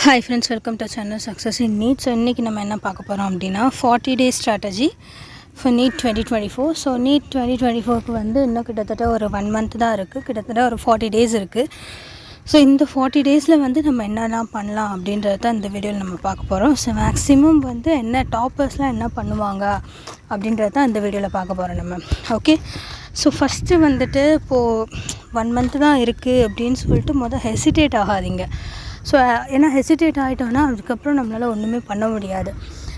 Hi friends, welcome to channel Success in NEET. So இன்னைக்கு நம்ம என்ன பார்க்க போறோம் அப்படினா 40 days strategy for NEET 2024. So NEET 2024க்கு வந்து இன்னும் கிட்டத்தட்ட ஒரு 1 month தான் இருக்கு. கிட்டத்தட்ட ஒரு 40 days இருக்கு. ஸோ இந்த 40 டேஸில் வந்து நம்ம என்னெல்லாம் பண்ணலாம் அப்படின்றத தான் இந்த வீடியோவில் நம்ம பார்க்க போகிறோம். ஸோ மேக்ஸிமம் வந்து என்ன டாப்பர்ஸ்லாம் என்ன பண்ணுவாங்க அப்படின்றத தான் இந்த வீடியோவில் பார்க்க போகிறோம் நம்ம. ஓகே, ஸோ ஃபஸ்ட்டு வந்துட்டு இப்போது 1 month தான் இருக்குது அப்படின்னு சொல்லிட்டு ஹெசிடேட் ஆகாதீங்க. ஸோ ஏன்னா ஹெசிடேட் ஆகிட்டோன்னா அதுக்கப்புறம் நம்மளால் ஒன்றுமே பண்ண முடியாது.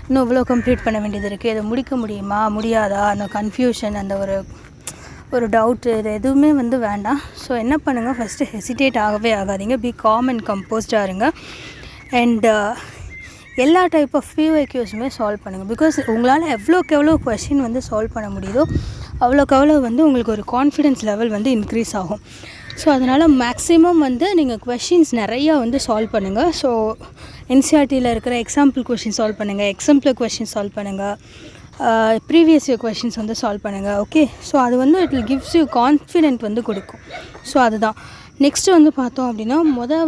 இன்னும் இவ்வளோ கம்ப்ளீட் பண்ண வேண்டியது இருக்குது, இதை முடிக்க முடியுமா முடியாதா, அந்த கன்ஃபியூஷன், அந்த ஒரு டவுட்டு, இது எதுவுமே வந்து வேண்டாம். ஸோ என்ன பண்ணுங்கள், ஃபஸ்ட்டு ஹெசிடேட் ஆகவே ஆகாதீங்க. பி காம் அண்ட் கம்போஸ்டாக இருங்க. அண்ட் எல்லா டைப் ஆஃப் பிஒய்க்யூஸுமே சால்வ் பண்ணுங்கள். பிகாஸ் உங்களால் எவ்வளோக்கு எவ்வளோ கொஷின் வந்து சால்வ் பண்ண முடியுதோ அவ்வளோக்கு எவ்வளோ வந்து உங்களுக்கு ஒரு கான்ஃபிடென்ஸ் லெவல் வந்து இன்க்ரீஸ் ஆகும். ஸோ அதனால் மேக்ஸிமம் வந்து நீங்கள் கொஷின்ஸ் நிறையா வந்து சால்வ் பண்ணுங்கள். ஸோ என்சிஆர்டியில் இருக்கிற எக்ஸாம்பிள் கொஷின் சால்வ் பண்ணுங்கள், எக்ஸாம்பிள் கொஷின் சால்வ் பண்ணுங்கள், ப்ரீவியஸ் இயர் கொஷின்ஸ் வந்து சால்வ் பண்ணுங்கள். ஓகே, ஸோ அது வந்து it will gives you confident வந்து கொடுக்கும். ஸோ அதுதான் நெக்ஸ்ட்டு வந்து பார்த்தோம் அப்படின்னா,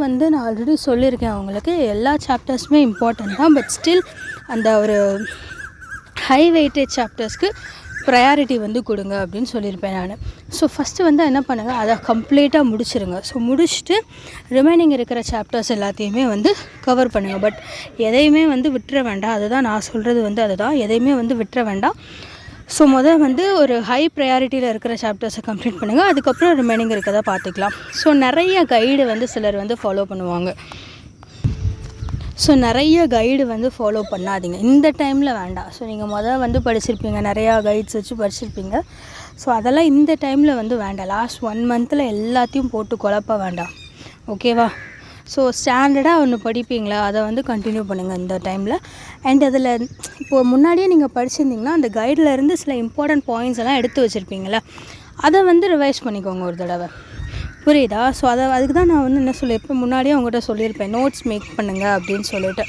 வந்து நான் ஆல்ரெடி சொல்லியிருக்கேன் அவங்களுக்கு, எல்லா சாப்டர்ஸுமே இம்பார்ட்டன்ட் தான். பட் ஸ்டில் அந்த ஒரு ஹை வெயிட்டேஜ் சாப்டர்ஸ்க்கு ப்ரையாரிட்டி வந்து கொடுங்க அப்படின்னு சொல்லியிருப்பேன் நான். ஸோ ஃபஸ்ட்டு வந்து என்ன பண்ணுங்கள், அதை கம்ப்ளீட்டாக முடிச்சிருங்க. ஸோ முடிச்சுட்டு ரிமைனிங் இருக்கிற சாப்டர்ஸ் எல்லாத்தையுமே வந்து கவர் பண்ணுங்கள். பட் எதையுமே வந்து விட்டுற வேண்டாம். அதுதான் நான் சொல்கிறது வந்து அதுதான், எதையுமே வந்து விட்டுற வேண்டாம். ஸோ வந்து ஒரு ஹை ப்ரையாரிட்டியில் இருக்கிற சாப்டர்ஸை கம்ப்ளீட் பண்ணுங்கள். அதுக்கப்புறம் ரிமைனிங் இருக்கிறத பார்த்துக்கலாம். ஸோ நிறைய கைடு வந்து சிலர் வந்து ஃபாலோ பண்ணுவாங்க. ஸோ நிறைய கைடு வந்து ஃபாலோ பண்ணாதீங்க, இந்த டைமில் வேண்டாம். ஸோ நீங்கள் வந்து படிச்சிருப்பீங்க, நிறையா கைட்ஸ் வச்சு படிச்சிருப்பீங்க. ஸோ அதெல்லாம் இந்த டைமில் வந்து வேண்டாம். லாஸ்ட் 1 monthல் எல்லாத்தையும் போட்டு குழப்ப வேண்டாம். ஓகேவா? ஸோ ஸ்டாண்டர்டாக ஒன்று படிப்பீங்களா, அதை வந்து கண்டினியூ பண்ணுங்கள் இந்த டைமில். அண்ட் அதில் இப்போது முன்னாடியே நீங்கள் படிச்சிருந்தீங்கன்னா அந்த கைடில் இருந்து சில இம்பார்ட்டன்ட் பாயிண்ட்ஸ் எல்லாம் எடுத்து வச்சுருப்பீங்களா, அதை வந்து ரிவைஸ் பண்ணிக்கோங்க ஒரு தடவை. புரியுதா? ஸோ அதுக்கு தான் நான் வந்து என்ன சொல்லியிருப்பேன், முன்னாடியே அவங்ககிட்ட சொல்லியிருப்பேன், நோட்ஸ் மேக் பண்ணுங்கள் அப்படின்னு சொல்லிட்டு.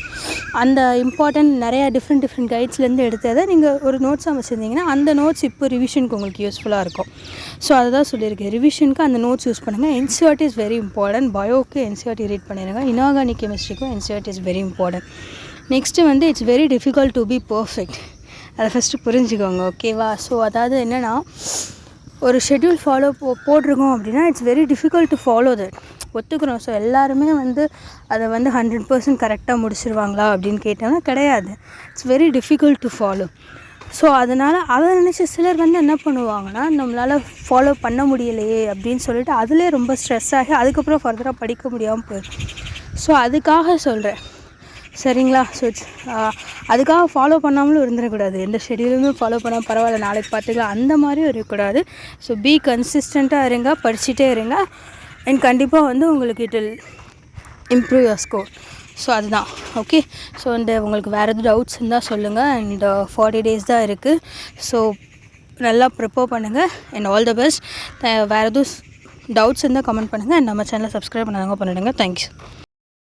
அந்த இம்பார்ட்டன்ட் நிறையா டிஃப்ரெண்ட் கைட்ஸ்லேருந்து எடுத்ததை நீங்கள் ஒரு நோட்ஸாக வச்சுருந்தீங்கன்னா அந்த நோட்ஸ் இப்போ ரிவிஷனுக்கு உங்களுக்கு யூஸ்ஃபுல்லாக இருக்கும். ஸோ அதை தான் சொல்லியிருக்கேன், ரிவிஷனுக்கு அந்த நோட்ஸ் யூஸ் பண்ணுங்கள். NCERT is very important. பயோக்கு என்சிஆர்டி ரீட் பண்ணிடுங்க. இன்ஆர்கானிக் கெமிஸ்ட்ரிக்கும் NCERT is very important. Next வந்து it's very difficult to be perfect. அதை ஃபஸ்ட்டு புரிஞ்சுக்கோங்க. ஓகேவா? ஸோ அதாவது என்னென்னா, ஒரு ஷெட்யூல் போட்டிருக்கோம் அப்படின்னா it's very difficult to follow that. ஒத்துக்கிறோம். ஸோ எல்லாருமே வந்து அதை வந்து 100% கரெக்டாக முடிச்சிருவாங்களா அப்படின்னு கேட்டோம்னா கிடையாது. It's very difficult to follow. So அதனால் அதை நினச்சி சிலர் வந்து என்ன பண்ணுவாங்கன்னா, நம்மளால் ஃபாலோ பண்ண முடியலையே அப்படின்னு சொல்லிட்டு அதிலே ரொம்ப ஸ்ட்ரெஸ் ஆகி அதுக்கப்புறம் ஃபர்தராக படிக்க முடியாமல் போயிடும். ஸோ அதுக்காக சொல்கிறேன், சரிங்களா? ஸோ அதுக்காக ஃபாலோ பண்ணாமலும் இருந்துடக்கூடாது. எந்த ஷெடியூலுமே ஃபாலோ பண்ணால் பரவாயில்ல, நாளைக்கு பார்த்துக்கலாம், அந்த மாதிரியும் இருக்கக்கூடாது. ஸோ பி கன்சிஸ்டண்ட்டாக இருங்க, படிச்சுட்டே இருங்க. அண்ட் கண்டிப்பாக வந்து உங்களுக்கு it will improve your score. So அதுதான். ஓகே, ஸோ உங்களுக்கு வேறு எதுவும் டவுட்ஸ் இருந்தால் சொல்லுங்கள். அண்ட் 40 days தான் இருக்குது. ஸோ நல்லா ப்ரிப்பேர் பண்ணுங்கள். And all the best. வேறு எதுவும் டவுட்ஸ் இருந்தால் கமெண்ட் பண்ணுங்கள். அண்ட் நம்ம சேனலை சப்ஸ்கிரைப் பண்ணாதவங்க பண்ணிவிடுங்க. தேங்க்ஸ்.